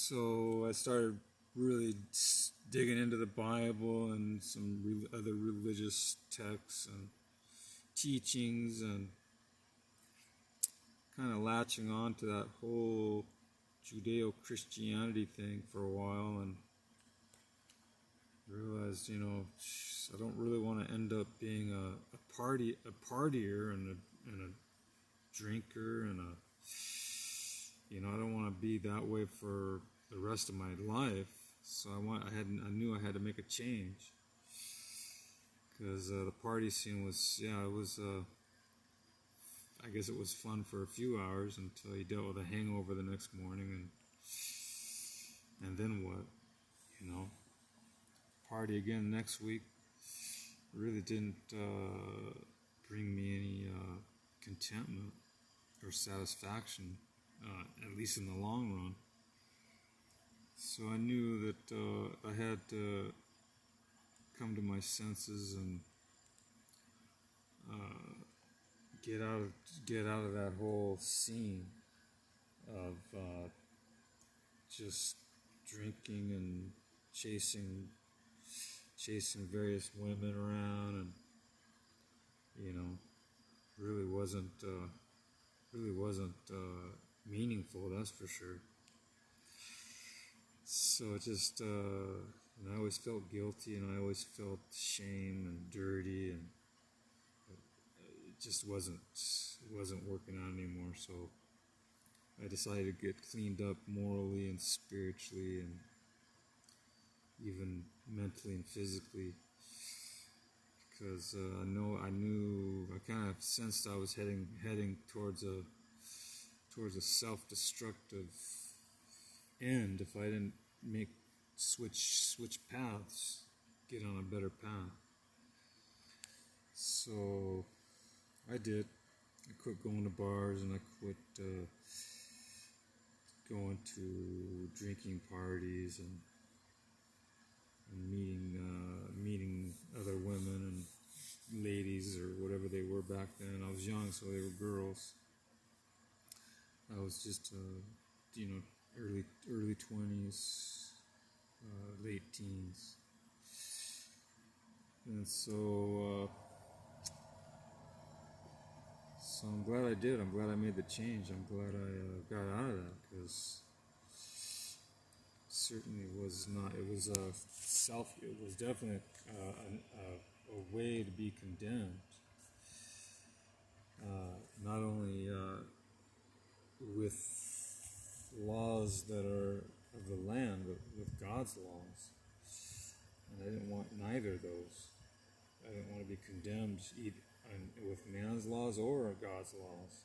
So I started really digging into the Bible and some other religious texts and teachings, and kind of latching on to that whole Judeo-Christianity thing for a while, and realized, I don't really want to end up being a partier and a drinker and I don't want to be that way for the rest of my life. So I knew I had to make a change, because the party scene was, I guess it was fun for a few hours until you dealt with a hangover the next morning, and then what, party again next week. Really didn't bring me any contentment or satisfaction, at least in the long run. So I knew that I had to come to my senses and get out of that whole scene of just drinking and chasing various women around, and really wasn't meaningful, that's for sure. So it just and I always felt guilty, and I always felt shame and dirty, and it just wasn't working out anymore. So I decided to get cleaned up morally and spiritually, and even mentally and physically, because I kind of sensed I was heading towards a self-destructive end if I didn't switch paths, get on a better path. So I did. I quit going to bars, and I quit going to drinking parties and meeting other women and ladies, or whatever they were back then. I was young, so they were girls. I was just early 20s, late teens, and so I'm glad I did. I'm glad I made the change. I'm glad I got out of that, because certainly was not. It was It was definitely a way to be condemned. Not only with laws that are of the land, but with God's laws. And I didn't want neither of those. I didn't want to be condemned with man's laws or God's laws.